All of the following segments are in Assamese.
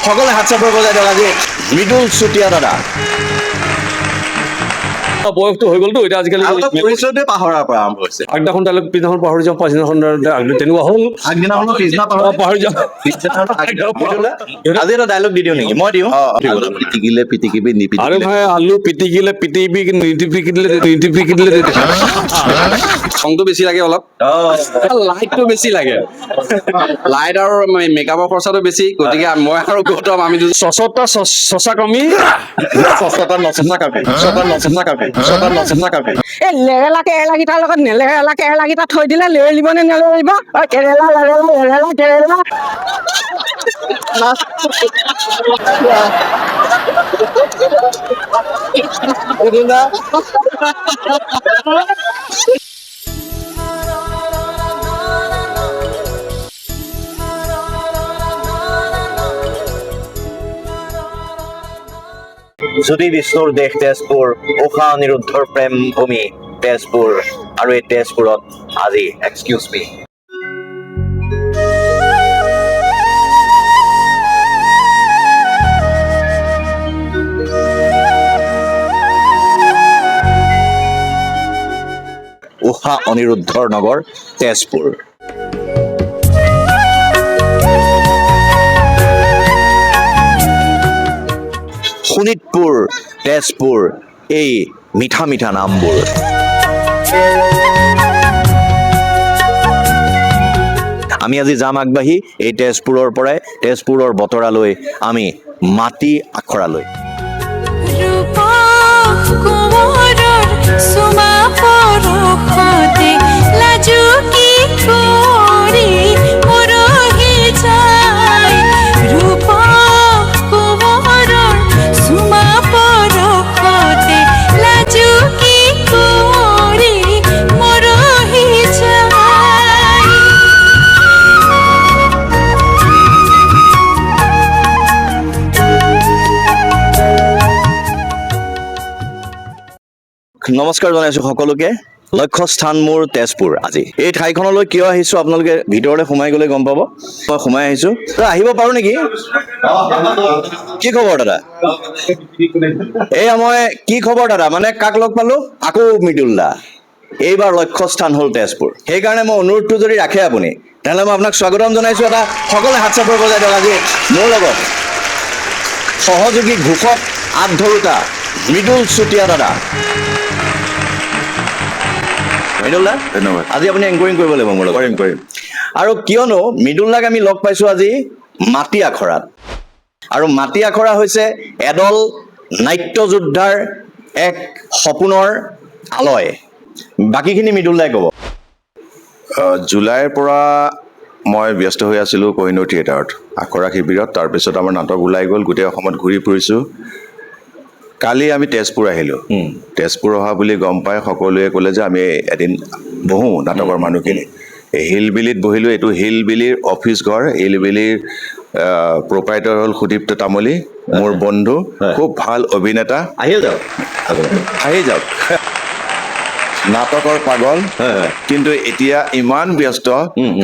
সকলে হাত চাপৰ বজাই দিয়ক আজি মৃদুল চুতীয়া দাদা। বয়সটো হৈ গ'লতো এতিয়া আজিকালি পৰিচয়তে পাহৰাৰ পৰা আৰম্ভ হৈছে। আগদিনাখন ডাইলগ পিছদিনাখন পাহৰি যাওঁ, পাছদিনাখন তেনেকুৱা হ'ল। আগদিনাখনো পিছদিনা পাহৰি যাওঁ। আজি এটা ডাইলগ দি দিওঁ নেকি? মই দিওঁ। পিটিকিলে পিটিকিবি আৰে নিপিটিকিলে ভাই আলু পিটিকিলে পিটিবি নিটিপিকিলে খংটো বেছি লাগে অলপ, লাইটটো বেছি লাগে, লাইট আৰু মেকআপৰ খৰচাটো বেছি। গতিকে মই আৰু গৌতম আমি চচা কমি এই লেৰেলা কেৰেলা কেইটাৰ লগত নেলেৰেলা কেৰেলা কেইটা থৈ দিলে লেৰেলিব নে নেলেৰিব? কেৰেলা লেৰেলা কেৰেলা জ্যোতি বিষ্ণুৰ দেশ তেজপুৰ, ঊষা অনিৰুদ্ধৰ প্ৰেম ভূমি তেজপুৰ, আৰু এই তেজপুৰত আজি এক্সকিউজ মি ঊষা অনিৰুদ্ধৰ নগৰ তেজপুৰ। শোণিতপুৰ, তেজপুৰ, এই মিঠা মিঠা নামবোৰ। আমি আজি যাম আগবাঢ়ি এই তেজপুৰৰ পৰাই তেজপুৰৰ বতৰালৈ, আমি মাটি আখৰালৈ। নমস্কাৰ জনাইছো সকলোকে। লক্ষ্যস্থান মোৰ তেজপুৰ। আজি এই ঠাইখনলৈ কিয় আহিছো আপোনালোকে ভিতৰলৈ সোমাই গ'লে গম পাব। মই সোমাই আহিছো, আহিব পাৰো নেকি? কি খবৰ দাদা? এয়া মই কি খবৰ দাদা, মানে কাক লগ পালো? আকৌ মৃদুল দা। এইবাৰ লক্ষ্যস্থান হ'ল তেজপুৰ, সেইকাৰণে মই অনুৰোধটো যদি ৰাখে আপুনি, তেনেহ'লে মই আপোনাক স্বাগতম জনাইছো। এটা সকলোৱে হাত চাপৰ বজাই দিয়ক আজি মোৰ লগত সহযোগী ঘোষক আঁত ধৰোতা মৃদুল চুতীয়া দাদা। মৃদুল দা ধন্যবাদ। আজি আপুনি এংকৰিং কৰিব লাগিব মোৰ লগত। কৰিম। আৰু কিয়নো মৃদুল দাক আমি লগ পাইছো আজি মাটি আখৰাত, আৰু মাটি আখৰা হৈছে এদল নাট্যযোদ্ধাৰ এক সপোনৰ আলয়। বাকীখিনি মৃদুল দাই ক'ব। জুলাইৰ পৰা মই ব্যস্ত হৈ আছিলোঁ কহিনুৰ থিয়েটাৰত আখৰা শিবিৰত। তাৰপিছত আমাৰ নাটক ওলাই গ'ল, গোটেই অসমত ঘূৰি ফুৰিছোঁ। কালি আমি তেজপুৰ আহিলোঁ। তেজপুৰ অহা বুলি গম পাই সকলোৱে ক'লে যে আমি এদিন বহোঁ নাটকৰ মানুহখিনি। হিলবিলিত বহিলোঁ। এইটো হিলবিলিৰ অফিচ ঘৰ। হিলবিলিৰ প্ৰপাইটাৰ হ'ল সুদীপ্ত তামুলী, মোৰ বন্ধু, খুব ভাল অভিনেতা। আহি যাওক নাটকৰ পাগল, কিন্তু এতিয়া ইমান ব্যস্ত,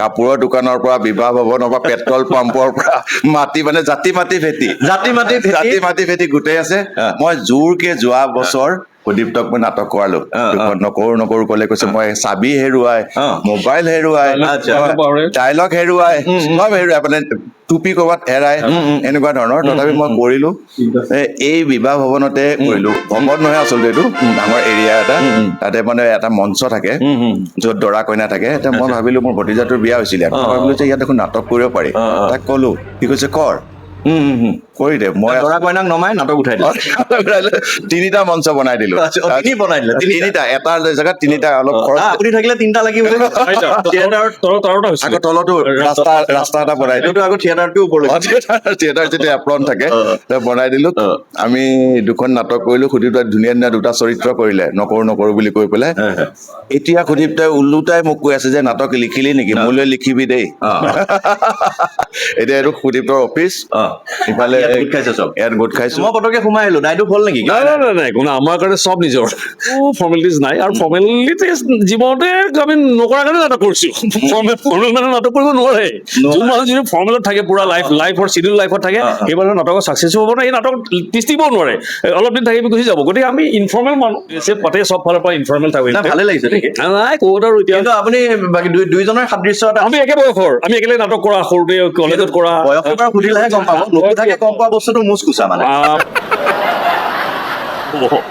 কাপোৰৰ দোকানৰ পৰা বিবাহ ভৱনৰ পৰা পেট্ৰল পাম্পৰ পৰা মাটি, মানে জাতি মাটি ভেটি গোটেই আছে। মই জোৰকে যোৱা বছৰ সুদীপ্তক মই নাটক কৰালো, নকৰো ক'লে, কৈছে মই চাবি হেৰুৱাই, মোবাইল হেৰুৱাই, ডাইলগ হেৰুৱাই, চব হেৰুৱাই, মানে টুপি ক'ৰবাত হেৰাই, এনেকুৱা ধৰণৰ। তথাপি মই কৰিলো। এই বিবাহ ভৱনতে কৰিলো। ভৱন নহয় আচলতে, এইটো ডাঙৰ এৰিয়া এটা, তাতে মানে এটা মঞ্চ থাকে য'ত দৰা কইনা থাকে। মই ভাবিলো মোৰ ভতিজাটোৰ বিয়া হৈছিলে, মই ভাবিলো যে ইয়াত দেখোন নাটক কৰিব পাৰি। তাক ক'লো, সি কৈছে কৰ, কৰি দে। মই দৰা কইনাক নমাই নাটক উঠাই দিলো। তিনিটা মঞ্চ বনাই দিলো। তিনিটা, এটা জেগাত তিনিটা। অলপ আপুনি থাকিলে তিনিটা লাগিব। আকৌ তলতো ৰাস্তা এটা বনাই দিলো। আকৌ থিয়েটাৰটো ওপৰলৈ, থিয়েটাৰ যেতিয়া এপ্ৰন থাকে বনাই দিলো। আমি দুখন নাটক কৰিলো। সুদীপ্তাই ধুনীয়া দুটা চৰিত্ৰ কৰিলে, নকৰো বুলি কৈ পেলাই। এতিয়া সুদীপ্তাই ওলোটাই মোক কৈ আছে যে নাটক লিখিলি নেকি, মোলৈ লিখিবি দেই। এতিয়া এইটো সুদীপ্তৰ অফিচ, ইফালে ইয়াত গোট খাইছে চব ইয়াত গোট খাইছো মই পটকে সোমাই আহিলো দাইটো হ'ল নেকি নাই কোনো আমাৰ কাৰণে চব নিজৰ ফৰ্মেলিটিজ নাই আৰু ফৰ্মেলিটিজ জীৱনতে আমি নকৰাৰ কাৰণে নাটক কৰিছো ফৰ্মেল মানে নাটক কৰিব নোৱাৰে যোন মানুহ যিটো ফৰ্মেলত থাকে পুৰা লাইফৰ চিডিউল লাইফত থাকে সেই মানুহে নাটকৰ ছাকচেছ হ'ব নাই এই নাটক তিষ্টিব নোৱাৰে অলপ দিন থাকি গুচি যাব গতিকে আমি ইনফৰ্মেল মানুহ পাতে চব ফালৰ পৰা ইনফৰ্মেল থাকো ভালে লাগিছে নেকি নাই ক'ত আৰু এতিয়া কিন্তু আপুনি বাকী দুইজনৰ সাদৃশ্য এটা আমি একে বয়সৰ আমি একেলগে নাটক কৰা সৰুতে কলেজত কৰা বয়সৰ পৰা সুধিলেহে গম পাব নুসুধাকে গম পোৱা বস্তুটো মুচ কুচা মানে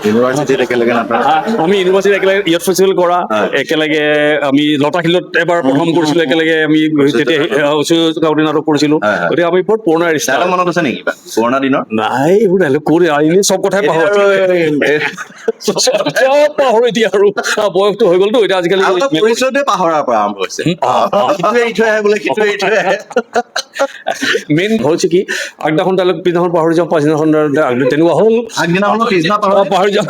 ইউনিভাৰ্চিটিত একেলগে নাটক আমি ইউনিভাৰ্চিটি একেলগে ইয়থ ফেষ্টিভেল কৰা একেলগে আমি লতাশিলত এবাৰ প্ৰথম কৰিছিলো একেলগে আমি তেতিয়া কাউৰী নাটক কৰিছিলো গতিকে আমি বৰ পুৰণা ৰিষ্টা ডাইলগ মনত আছে নেকি পুৰণা দিনৰ নাই এইবোৰ ডাইলগ কৰি এনেই চব কথাই পাহৰো চব পাহৰো এতিয়া আৰু বয়সটো হৈ গ'লতো এতিয়া আজিকালি পৰিচয়তে পাহৰাৰ পৰা আৰম্ভ হৈছে সিটোৱে এৰি থৈ আহে বোলে সিটোৱে এৰি থৈ আহে মেইন হৈছে কি আগদিনাখন ডাইলগ পিছদিনাখন পাহৰি যাওঁ পাছদিনাখন তেনেকুৱা হ'ল আগদিনাখনো পিছদিনা পাহৰি যাওঁ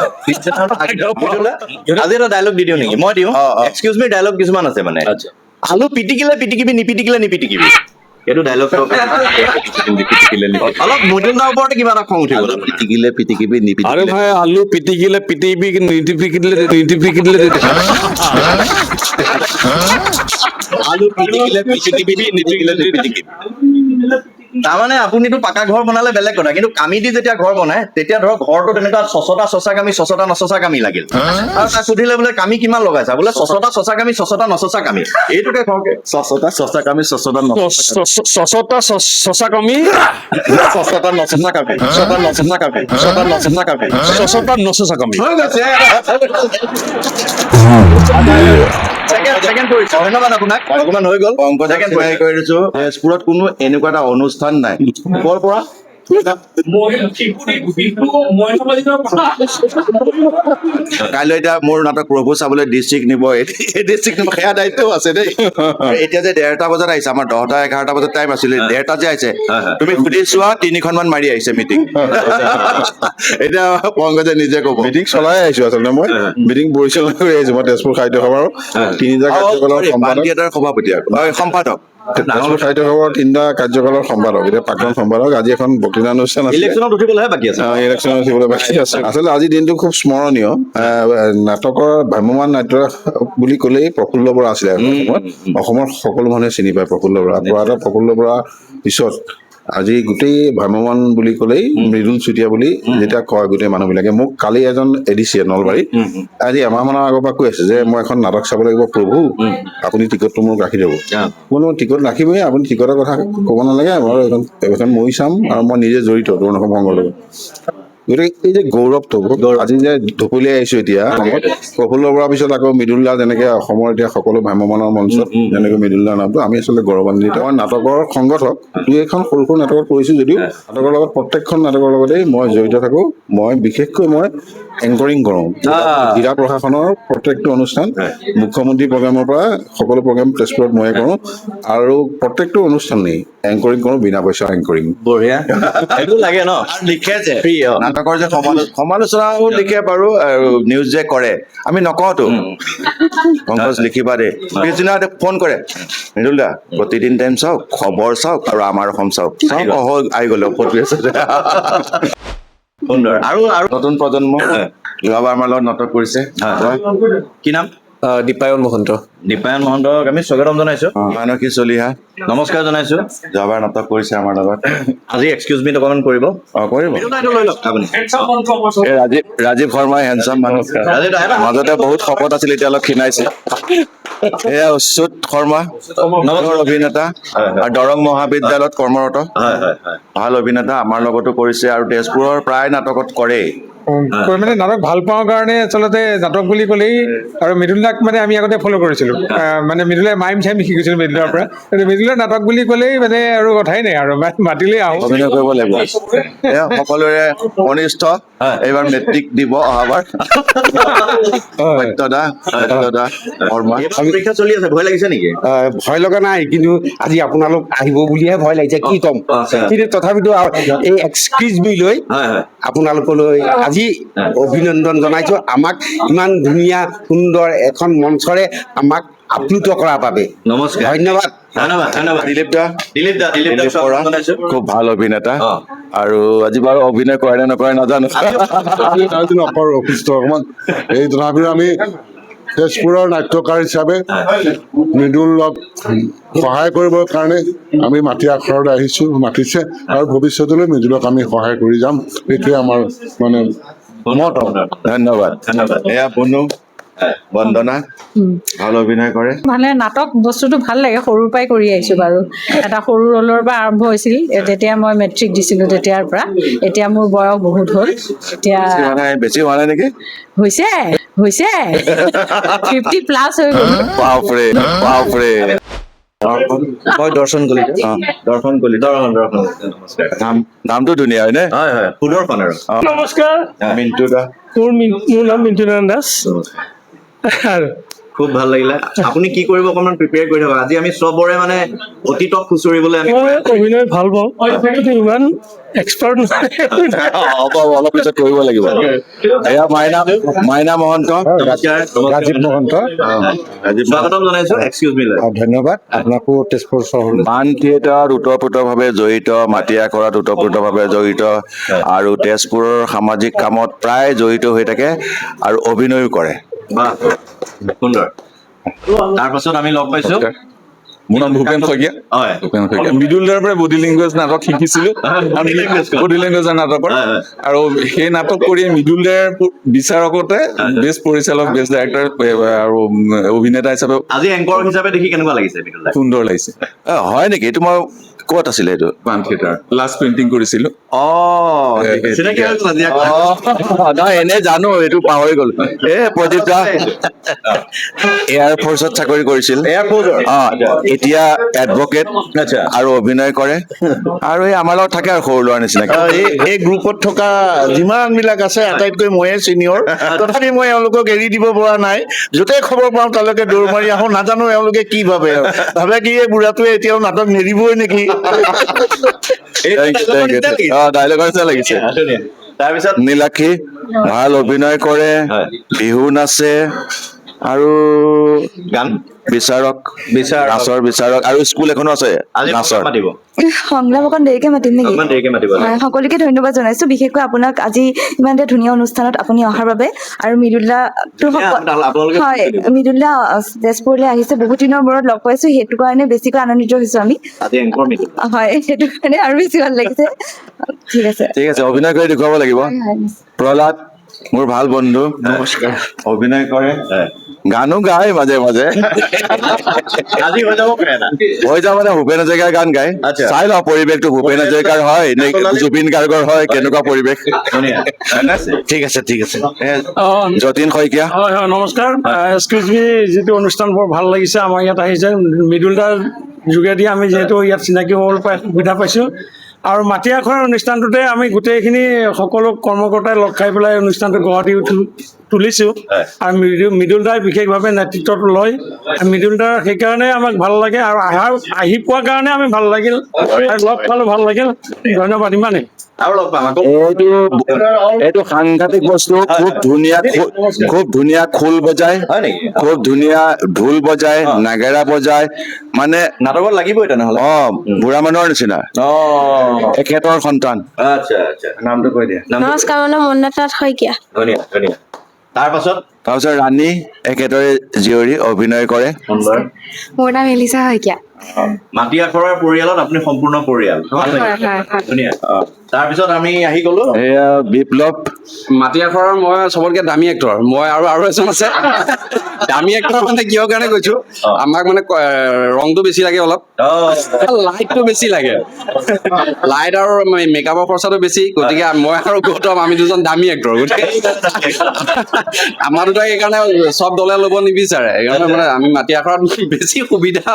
আজি এটা ডাইলগ দি দিওঁ নেকি মই দিওঁ এক্সকিউজ মি ডাইলগ কিছুমান আছে মানে আলু পিটিকিলে পিটিকিবি নিপিটিকিলে নিপিটিকিবি এইটো ডাইলগটো অলপ মডেলৰ ওপৰতে কিবা এটা খং উঠিব পিটিকিলে পিটিকিবি আরে ভাই আলু পিটিকিলে পিটিবি নিটিপিকিলে আলু পিটিকিলে পিটিকিবি নিপিটিকিলে নিপিটিকিবি তাৰমানে আপুনিতো পাকা ঘৰ বনালে বেলেগ কথা কিন্তু কামি দি যেতিয়া ঘৰ বনাই তেতিয়া ধৰক ঘৰটো তেনেকুৱা চচতা নচচা কামি লাগিল আৰু তাক সুধিলে বোলে কামি কিমান লগাইছা বোলে চচতা নচচা কামি এইটোকে ঘৰকে চচতা চচা কামি চচতা নচচা কামি হৈ গৈছে ছেকেণ্ড পৰিছে ধন্যবাদ আপোনাক অকমান হৈ গ'ল পংকজ তৈয়াৰী কৰি দিছো তেজপুৰত কোনো এনেকুৱা এটা অনুষ্ঠান নাই ক'ৰ পৰা কাইলৈ এতিয়া মোৰ নাটক প্ৰভু চাবলৈ ডিষ্ট্ৰিক্ট নিব এই ডিষ্ট্ৰিক্ট নিব সেয়া দায়িত্বও আছে দেই এতিয়া যে 1:30 বজাত আহিছে আমাৰ 10টা-11টা বজাত টাইম আছিলে 1:30 যে আহিছে তুমি সুধি চোৱা 3খনমান মাৰি আহিছে মিটিং এতিয়া পংকজে নিজে ক'ব মিটিং চলাই আহিছো আচলতে মই মিটিং পৰিচালনা কৰি আহিছো মই তেজপুৰ সাহিত্য সভাৰ 3টা কাৰ্যকালৰ সম্পাদক তেজপুৰ সাহিত্য সভাৰ 3টা কাৰ্যকালৰ সম্পাদক এতিয়া প্ৰাক্তন সম্পাদক আজি এখন বক্তৃতা অনুষ্ঠান আছে ইলেকশ্যনত উঠিবলৈহে বাকী আছে ইলেকশ্যনত উঠিবলৈ বাকী আছে আচলতে আজি দিনটো খুব স্মৰণীয় নাটকৰ ভ্ৰাম্যমান নাট্য বুলি ক'লেই প্ৰফুল্ল বৰা আছিলে অসমৰ সকলো মানুহে চিনি পায় প্ৰফুল্ল বৰা প্ৰফুল্ল বৰা পিছত আজি গোটেই ভ্ৰাম্যমান বুলি ক'লেই মৃদুল চুতীয়া বুলি যেতিয়া কয় গোটেই মানুহবিলাকে মোক কালি এজন এডিচি নলবাৰী আজি এমাহমানৰ আগৰ পৰা কৈ আছে যে মই এখন নাটক চাব লাগিব প্ৰভু আপুনি টিকটটো মোক ৰাখি দিব কোনো টিকট ৰাখিবই আপুনি টিকটৰ কথা ক'ব নালাগে মই এখন মই চাম আৰু মই নিজে জড়িত তৰুণ অসম সংঘৰ লগত গতিকে এই যে গৌৰৱটো আজি যে ঢপলিয়াই আহিছো এতিয়া প্ৰফুল্ল বৰাৰ পিছত আকৌ মৃদুল দা যেনেকে অসমৰ এতিয়া সকলো ভ্ৰাম্যমানৰ মঞ্চত যেনেকৈ মৃদুল দাৰ নামটো আমি আচলতে গৌৰৱান্বিত মই নাটকৰ সংগঠক দুই এখন সৰু সৰু নাটকত কৰিছো যদিও নাটকৰ লগত প্ৰত্যেকখন নাটকৰ লগতেই মই জড়িত থাকো মই বিশেষকৈ মই এংকৰিং কৰোঁ জিলা প্ৰশাসনৰ প্ৰত্যেকটো অনুষ্ঠান মুখ্যমন্ত্ৰী প্ৰগ্ৰামৰ পৰা সকলো প্ৰগ্ৰাম তেজপুৰত ময়ে কৰোঁ আৰু প্ৰত্যেকটো অনুষ্ঠানেই এংকৰিং কৰোঁ বিনা পইচা এংকৰিং বঢ়িয়া এইটো লাগে ন লিখে যে নাটকৰ যে সমালোচনাও লিখে বাৰু আৰু নিউজ যে কৰে আমি নকওঁতো পংকজ লিখিবা দেই পিছদিনা ফোন কৰে মৃদুল দা প্ৰতিদিন টাইম চাওক খবৰ চাওক আৰু আমাৰ অসম চাওক আহি গ'লে ফটো আছে সুন্দৰ আৰু নতুন প্ৰজন্ম যোৱাবাৰ আমাৰ লগত নাটক কৰিছে কি নাম দীপায়ন মহন্ত দীপায়ন মহন্তক আমি স্বাগতম জনাইছো মানসী চলিহা নমস্কাৰ জনাইছো যোৱাবাৰ নাটক কৰিছে আমাৰ লগত আজি এক্সকিউজ মি অকমান কৰিব কৰিব লৈ লওক আপুনি ৰাজীৱ শৰ্মাই হেণ্ডচাম মানুহ মাজতে বহুত শকত আছিল এতিয়া অলপ ক্ষীণাইছে এয়া অচ্যুত শৰ্মা নগৰ অভিনেতা আৰু দৰং মহাবিদ্যালয়ত কৰ্মৰত ভাল অভিনেতা আমাৰ লগতো কৰিছে আৰু তেজপুৰৰ প্ৰায় নাটকত কৰেই মানে নাটক ভাল পাওঁ কাৰণে আচলতে নাটক বুলি ক'লেই আৰু মৃদুলাক মানে আমি আগতে ফ'ল' কৰিছিলো মানে মৃদুলে মাইম চাইম শিকিছিলো মৃদুলৰ পৰা মৃদুলৰ নাটক বুলি ক'লেই মানে আৰু কথাই নাই আৰু মাতিলেই আহোঁ অভিনয় কৰিব লাগিব সকলোৰে কনিষ্ঠ এইবাৰ মেট্ৰিক দিব অহাবাৰ সত্যদা শৰ্মা পৰীক্ষা চলি আছে ভয় লাগিছে নেকি ভয় লগা নাই কিন্তু আজি আপোনালোক আহিব বুলিহে ভয় লাগিছে কি ক'ম কিন্তু তথাপিতো এই এক্সকিউজ মি লৈ আপোনালোকলৈ আজি অভিনন্দন জনাইছো আমাক ইমান ধুনীয়া সুন্দৰ এখন মঞ্চৰে আমাক আপ্লুত কৰাৰ বাবে নমস্কাৰ ধন্যবাদ। ধন্যবাদ ধন্যবাদ দিলীপ দা দিলীপ দা বৰা খুব ভাল অভিনেতা আৰু আজি বাৰু অভিনয় কৰে নে নকৰে নাজানো নকৰো অসুস্থ অকমান এই তথাপিও আমি তেজপুৰৰ নাট্যকাৰ হিচাপে মৃদুলক সহায় কৰিবৰ কাৰণে আমি মাটি আখৰত আহিছো মাতিছে আৰু ভৱিষ্যতলৈ মৃদুলক আমি সহায় কৰি যাম এইটোৱে আমাৰ মানে মত ধন্যবাদ ধন্যবাদ এয়া বনু বন্দনা ভাল অভিনয় কৰে মানে নাটক বস্তুটো ভাল লাগে সৰুৰ পৰাই কৰি আহিছোঁ বাৰু এটা সৰু ৰোলৰ পৰা আৰম্ভ হৈছিল যেতিয়া মই মেট্ৰিক দিছিলোঁ তেতিয়াৰ পৰা এতিয়া মোৰ বয়স বহুত হ'ল এতিয়া বেছি হোৱা নাই নেকি হৈছে 50+ হৈ গ'ল বাপৰে বাপৰে মই দৰ্শন কলিতা দৰ্শন কলিতা নমস্কাৰ নামটো ধুনীয়া হয়নে হয় হয় সুদৰ্শন আৰু নমস্কাৰ মিণ্টু দা মোৰ নাম মিণ্টু নাৰায়ণ দাস আৰু খুব ভাল লাগিলে আপুনি কি কৰিব অকণমান প্ৰিপেয়াৰ কৰি থাকক আজি আমি চবৰে মানে অতীতক খুচৰিবলৈ আমি মই অভিনয় ভাল পাওঁ কিন্তু ইমান এক্সপাৰ্ট নহয় হ'ব অলপ পিছত কৰিব লাগিব এয়া মাইনা মহন্ত নমস্কাৰ ৰাজীৱ মহন্ত স্বাগতম জনাইছো এক্সকিউজ মি ধন্যবাদ আপোনাকো তেজপুৰ চহৰলৈ বান থিয়েটাৰত ওতঃপ্ৰোতভাৱে জড়িত মাটি আখৰাত ওতঃপ্ৰোতভাৱে জড়িত আৰু তেজপুৰৰ সামাজিক কামত প্ৰায় জড়িত হৈ থাকে আৰু অভিনয়ো কৰে বাহ সুন্দৰ তাৰপাছত আমি লগ পাইছো মোৰ নাম ভূপেন শইকীয়া হয় মৃদুল দাৰ পৰা বডি লেংগুৱেজ নাটক শিকিছিলো বডি লেংগুৱেজৰ নাটকৰ আৰু সেই নাটক কৰি মৃদুল দাৰ বিচাৰকতে বেষ্ট পৰিচালক বেষ্ট ডাইৰেক্টৰ আৰু অভিনেতা হিচাপে আজি এংকৰ হিচাপে দেখি কেনেকুৱা লাগিছে বিটুল দা? সুন্দৰ লাগিছে হয় নেকি এইটো মই ক'ত আছিলে এইটো বান থিয়েটাৰ লাষ্ট পেইণ্টিং কৰিছিলো চিনাকি হৈ গ'ল আজি আকৌ। নহয় এনে জানো এইটো পাহৰি গ'লো প্ৰদীপ দা এয়াৰ ফৰ্চত চাকৰি কৰিছিল এতিয়া এডভকেট আৰু অভিনয় কৰে আৰু এই আমাৰ লগত থাকে আৰু সৰু ল'ৰাৰ নিচিনাকে এই গ্ৰুপত থকা যিমান বিলাক আছে আটাইতকৈ ময়ে চিনিয়ৰ তথাপি মই এওঁলোকক এৰি দিব পৰা নাই য'তেই খবৰ পাওঁ তালৈকে দৌৰ মাৰি আহোঁ নাজানো এওঁলোকে কি ভাবে ভাবে কি এই বুঢ়াটোৱে এতিয়াও নাটক নেৰিবই নেকি ডাইলগৰ নিচিনা লাগিছে তাৰপিছত নীলাক্ষী ভাল অভিনয় কৰে বিহু নাচে আৰু গান বিচাৰক নাচৰ বিচাৰক আৰু স্কুল এখনো আছে আজি নাচৰ মাতিব সংলাপ অকণ দেৰিকে মাতিম নেকি অকণমান দেৰিকে মাতিব হয়, সকলোকে ধন্যবাদ জনাইছো বিশেষকৈ আপোনাক আজি ইমান এটা ধুনীয়া অনুষ্ঠানত আপুনি অহাৰ বাবে আৰু মৃদুলদাটো আপোনালোকে হয় মৃদুলদা তেজপুৰলৈ আহিছে বহুত দিনৰ মূৰত লগ পাইছো সেইটো কাৰণে বেছিকৈ আনন্দিত হৈছো আমি আজি এংকৰ মিটিং হয় সেইটো কাৰণে আৰু বেছি ভাল লাগিছে ঠিক আছে অভিনয় কৰি দেখুৱাব লাগিব প্ৰহ্লাদ মোৰ ভাল বন্ধু নমস্কাৰ অভিনয় কৰে গানো গায় মাজে মাজে আজি হৈ যাব পাৰে না হৈ যাব মানে ভূপেন হাজৰিকাৰ গান গায় চাই লওঁ পৰিৱেশটো ভূপেন হাজৰিকাৰ হয় নে জুবিন গাৰ্গৰ হয় কেনেকুৱা পৰিৱেশ ঠিক আছে যতীন শইকীয়া হয় হয় নমস্কাৰ এক্সকিউজ মি যিটো অনুষ্ঠান বৰ ভাল লাগিছে আমাৰ ইয়াত আহিছে মৃদুল দাৰ যোগেদি আমি যিহেতু ইয়াত চিনাকি হ'বলৈ সুবিধা পাইছোঁ আৰু মাটি আখৰাৰ অনুষ্ঠানটোতে আমি গোটেইখিনি সকলো কৰ্মকৰ্তাই লগ খাই পেলাই অনুষ্ঠানটো গঢ় দি তুলিছোঁ আৰু মৃদুল দাই বিশেষভাৱে নেতৃত্বটো লয় মৃদুল দাৰ সেইকাৰণে আমাক ভাল লাগে আৰু আহি পোৱাৰ কাৰণে আমি ভাল লাগিল আৰু লগ পালোঁ ভাল লাগিল ধন্যবাদ ইমানেই আৰু লগ পাম আকৌ এইটো সাংঘাতিক বস্তু খুব ধুনীয়া খোল বজায় খুব ধুনীয়া ঢোল বজায় নাগেৰা বজায় মানে নাটকত লাগিবই তেনেহ'লে বুঢ়া মানুহৰ নিচিনা এখেতৰ সন্তান আচ্ছা নামটো কৈ দিয়া নমস্কাৰ মোৰ নাম মন্নাথ শইকীয়া ধুনীয়া তাৰপাছত ৰাণী একেদৰে জীয়ৰী অভিনয় কৰে সুন্দৰ মোৰ নাম এলিছা শইকীয়া মাটি আখৰাৰ পৰিয়ালত আপুনি সম্পূৰ্ণ পৰিয়াল ধুনীয়া তাৰপিছত আমি আহি গলো এয়া বিপ্লৱ মাটি আখৰাৰ মই চবতকে দামী এক্টৰ মই আৰু এজন আছে দামী এক্টৰ মানে কিহৰ কাৰণে কৈছো আমাক মানে ৰংটো বেছি লাগে অলপ লাইটটো বেছি লাগে লাইট আৰু মেকআপৰ খৰচাটো বেছি গতিকে মই আৰু গৌতম আমি দুজন দামী এক্টৰ গতিকে আমাৰ দুটাক সেইকাৰণে চব দলে ল'ব নিবিচাৰে সেইকাৰণে মানে আমি মাটি আখৰাত বেছি সুবিধা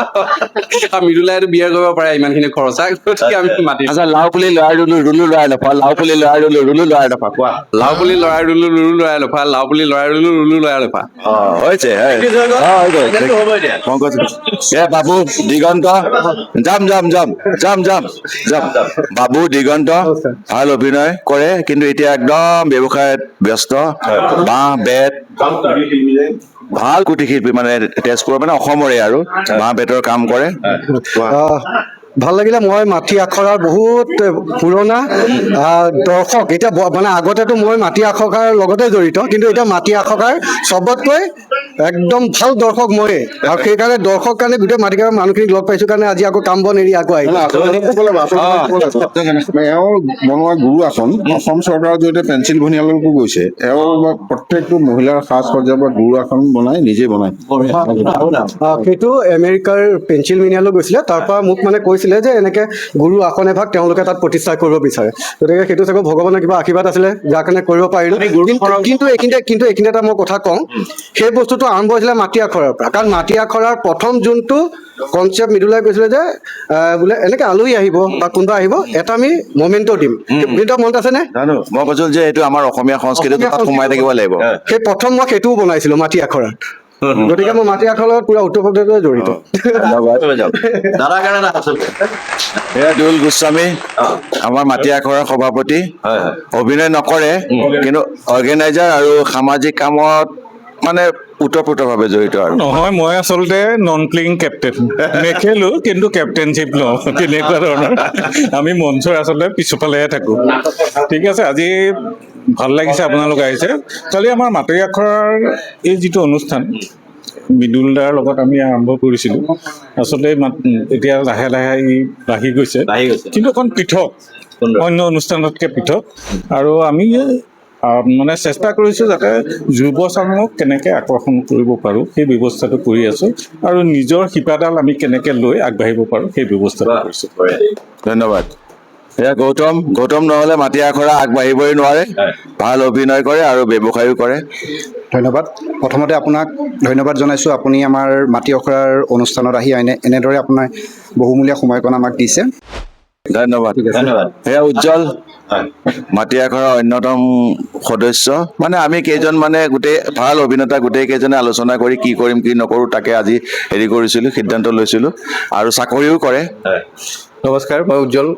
মৃদুলাইটো বিয়াৰ কৰিব পাৰে ইমানখিনি খৰচা গতিকে আমি মাটি লাও পুলি লৰাই ৰুলো ৰুলো লৰাই নফা লাও পুলি লৰাই ৰুলো ৰুলো লৰাই নফা কোৱা লাও বুলি লৰাই ৰুলো ৰুলো লৰাই লফা লাও বুলি লৰাই ৰুলো ৰুলো লৰাই লফা হৈছে পংকজ এ বাবু দিগন্ত যাম বাবু দিগন্ত ভাল অভিনয় কৰে কিন্তু এতিয়া একদম ব্যৱসায়ত ব্যস্ত বাঁহ বেত ভাল কুটি শিল্পী মানে তেজপুৰৰ মানে অসমৰে আৰু বাঁহ বেতৰ কাম কৰে ভাল লাগিলে মই মাটি আখৰাৰ বহুত পুৰণা দৰ্শক এতিয়া মানে আগতেতো মই মাটি আখৰাৰ লগতে জড়িত কিন্তু এতিয়া মাটি আখৰাৰ চবতকৈ একদম ভাল দৰ্শক ময়ে আৰু সেইকাৰণে দৰ্শক কাৰণে গোটেই মাটি আখৰাৰ মানুহখিনিক লগ পাইছো কাৰণে আজি আকৌ কাম বন এৰি আকৌ আহিলো এওঁৰ বনোৱা গুৰু আসন অসম চৰকাৰৰ জৰিয়তে পেঞ্চিলভেনিয়ালৈকো গৈছে এওঁৰ প্ৰত্যেকটো মহিলাৰ সাজ সজ্জাৰ পৰা গুৰু আসন বনাই নিজে বনাই সেইটো আমেৰিকাৰ পেঞ্চিলভেনিয়ালৈ গৈছিলে তাৰ পৰা মোক মানে কৈছিলে যে এনেকে গুৰু আসন এভাগ তেওঁলোকে তাত প্ৰতিষ্ঠা কৰিব বিচাৰে গতিকে সেইটো চাগে ভগৱানৰ কিবা আশীৰ্বাদ আছিলে যাৰ কাৰণে কৰিব পাৰিলো কিন্তু এইখিনিতে এটা মই কথা কওঁ সেই বস্তুটো আৰম্ভ হৈছিলে মাটি আখৰাৰ পৰা কাৰণ মাটি আখৰাৰ প্ৰথম যোনটো কনচেপ্ট মৃদুলাই কৈছিলে যে বোলে এনেকে আলহী আহিব বা কোনোবা আহিব এটা আমি মমেণ্টো দিম কিন্তু মনত আছেনে জানো মই কৈছো যে এইটো আমাৰ অসমীয়া সংস্কৃতিত সোমাই থাকিব লাগিব সেই প্ৰথম মই সেইটোও বনাইছিলো মাটি আখৰাত গতিকে মই মাটি আখৰাৰ লগত পুৰা ওতঃপ্ৰোতভাৱে জড়িত এয়া দুল গোস্বামী আমাৰ মাটি আখৰাৰ সভাপতি অভিনয় নকৰে কিন্তু অৰ্গেনাইজাৰ আৰু সামাজিক কামত মানে ওতঃপ্ৰোতভাৱে জড়িত আৰু নহয় মই আচলতে নন প্লেইং কেপ্টেইন নেখেলো কিন্তু কেপ্টেইনশ্বিপ লওঁ তেনেকুৱা ধৰণৰ আমি মঞ্চৰ আচলতে পিছফালেহে থাকো ঠিক আছে আজি ভাল লাগিছে আপোনালোক আহিছে কালি আমাৰ মাটি আখৰাৰ এই যিটো অনুষ্ঠান মৃদুল দাৰ লগত আমি আৰম্ভ কৰিছিলো আচলতে এতিয়া লাহে লাহে ই বাঢ়ি গৈছে কিন্তু অকণ পৃথক অন্য অনুষ্ঠানতকৈ পৃথক আৰু আমি মানে চেষ্টা কৰিছোঁ যাতে যুৱ চামক কেনেকৈ আকৰ্ষণ কৰিব পাৰোঁ সেই ব্যৱস্থাটো কৰি আছোঁ আৰু নিজৰ শিপাডাল আমি কেনেকৈ লৈ আগবাঢ়িব পাৰোঁ সেই ব্যৱস্থাটো কৰিছোঁ ধন্যবাদ এয়া গৌতম নহ'লে মাটি আখৰা আগবাঢ়িবই নোৱাৰে ভাল অভিনয় কৰে আৰু ব্যৱসায়ো কৰে ধন্যবাদ প্ৰথমতে আপোনাক ধন্যবাদ জনাইছোঁ আপুনি আমাৰ মাটি আখৰাৰ অনুষ্ঠানত আহি এনেদৰে আপোনাৰ বহুমূলীয়া সময়কণ আমাক দিছে ধন্যবাদ সেয়া উজ্জ্বল মাটি আখৰাৰ অন্যতম সদস্য মানে আমি কেইজন মানে গোটেই ভাল অভিনেতা গোটেই কেইজনে আলোচনা কৰি কি কৰিম কি নকৰোঁ তাকে আজি হেৰি কৰিছিলোঁ সিদ্ধান্ত লৈছিলোঁ আৰু চাকৰিও কৰে নমস্কাৰ মই উজ্জ্বল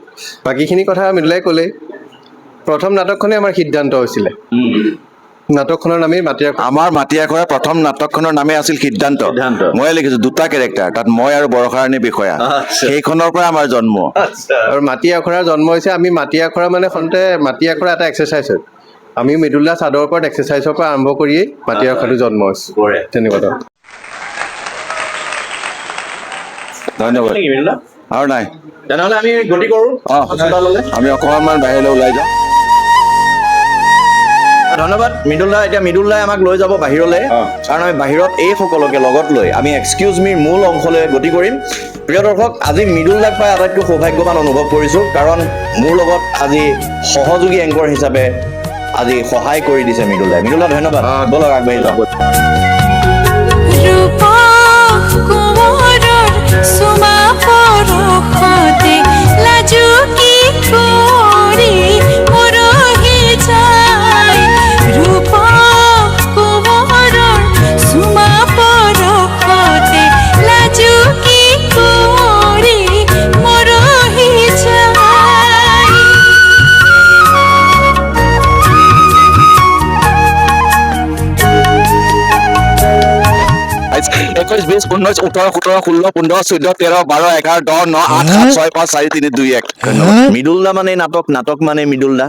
বাকীখিনি কথা মৃদুলাই ক'লেই প্ৰথম নাটকখনে আমাৰ সিদ্ধান্ত হৈছিলে নাটকখনৰ নামেই আমাৰ মাটি আখৰাৰ প্ৰথম নাটকখনৰ নামেই আছিল সিদ্ধান্ত ময়ে লিখিছো দুটা কেৰেক্টাৰ তাত মই আৰু বৰষাৰাণী বিষয়া সেইখনৰ পৰা আমাৰ জন্ম আৰু মাটি আখৰাৰ জন্ম হৈছে আমি মাটি আখৰা মানে সন্তে মাটি আখৰা এটা এক্সাৰচাইজ হয় আমি মৃদুলা চাদৰ ওপৰত এক্সাৰচাইজৰ পৰা আৰম্ভ কৰিয়েই মাটি আখৰাটো জন্ম হৈছে তেনেকুৱা ধন্যবাদ আৰু নাই তেনেহ'লে আমি গতি কৰোঁ আমি অকণমান বাহিৰলৈ ওলাই যাওঁ ধন্যবাদ মৃদুল দা এতিয়া মৃদুল দাই আমাক লৈ যাব বাহিৰলৈ কাৰণ আমি বাহিৰত এই সকলোকে লগত লৈ আমি এক্সকিউজ মিৰ মূল অংশলৈ গতি কৰিম প্ৰিয় দৰ্শক আজি মৃদুল দাক পাই আটাইতকৈ সৌভাগ্যৱান অনুভৱ কৰিছোঁ কাৰণ মোৰ লগত আজি সহযোগী এংকৰ হিচাপে আজি সহায় কৰি দিছে মৃদুল দাই ধন্যবাদ ব'লক আগবাঢ়ি যাওঁ একৈশ 20 19 18 17 16 15 14 13 12 11 10 9 8 7 6 5 4 3 2 1 মৃদুল দা মানে নাটক মানে মৃদুল দা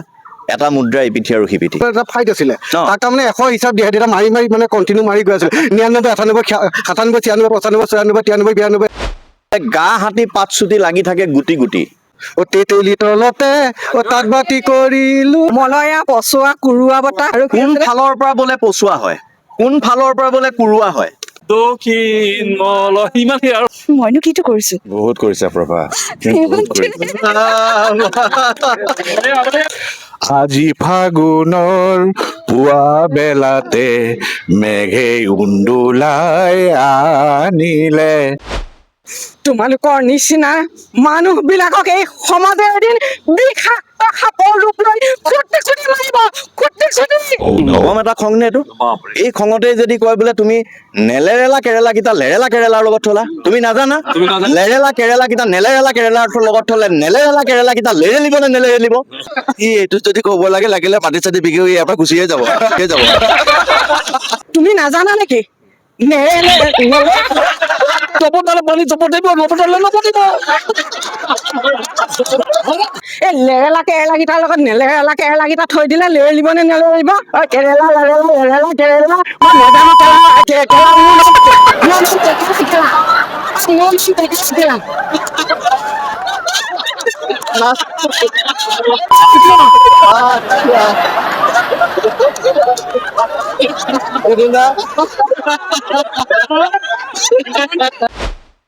এটা মুদ্ৰা ইপিঠি আৰু সিপিঠি এটা ফাইট আছিলে তাক তাৰমানে 100 হিচাপ দিয়ে তেতিয়া মাৰি মানে কণ্টিনিউ মাৰি গৈ আছিলে 99 98 97 96 95 96 93 গা হাতী পাত চুটি লাগি থাকে গুটি গুটি অ তেতেলি তলতে অ তাক বাতি কৰিলো মলয়া পচোৱা কুৰুৱা বতা আৰু কোন ফালৰ পৰা বোলে পচোৱা হয় কোন ফালৰ পৰা বোলে কুৰুৱা হয় দক্ষিণ মল ইমানে আৰু মইনো কিটো কৰিছো বহুত কৰিছা প্ৰভা আজি ফাগুনৰ পুৱা বেলাতে মেঘে উন্দোলাই আনিলে তোমালোকৰ নিচিনা মানুহ বিলাকক এই সমাজে এদিন বিষাক্ত সাপৰ ৰূপ লৈ খুটি খুটি মাৰিব খুটি কম এটা খং নে এইটো এই খঙতে যদি কয় বোলে তুমি নেলেৰেলা কেৰেলা কেইটা লেৰেলা কেৰেলাৰ লগত থলা তুমি নাজানা লেৰেলা কেৰেলা কেইটা নেলেৰেলা কেৰেলাৰ লগত থলে নেলেৰেলা কেৰেলা কেইটা লেৰেলিব নে নেলেৰেলিব ই এইটো যদি ক'ব লাগে লাগিলে মাটি চাটি বিক্ৰী কৰি ইয়াৰ পৰা গুচিয়ে যাব তুমি নাজানা নেকি চপতালে পানী চপতাইব নপতালে নপতিব এই লেৰেলা কেৰেলা কেইটাৰ লগত নেলেৰেলা কেৰেলা কেইটা থৈ দিলে লেৰেলিব নে নেলেৰিব কেৰেলা লেৰেলা লেৰেলা কেৰেলা মই নাজানো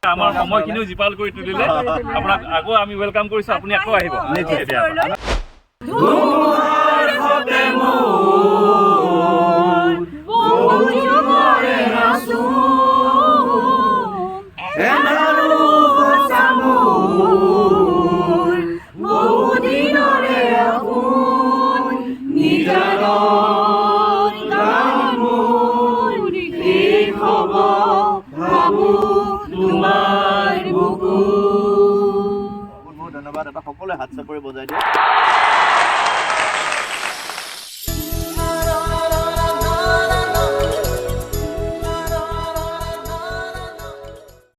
আমাৰ সময়খিনিও জীপাল কৰি তুলিলে আপোনাক আকৌ আমি ৱেলকাম কৰিছো আপুনি আকৌ আহিব ধন্যবাদ এটা সকলোৱে হাত চাপৰি বজাই দিয়ে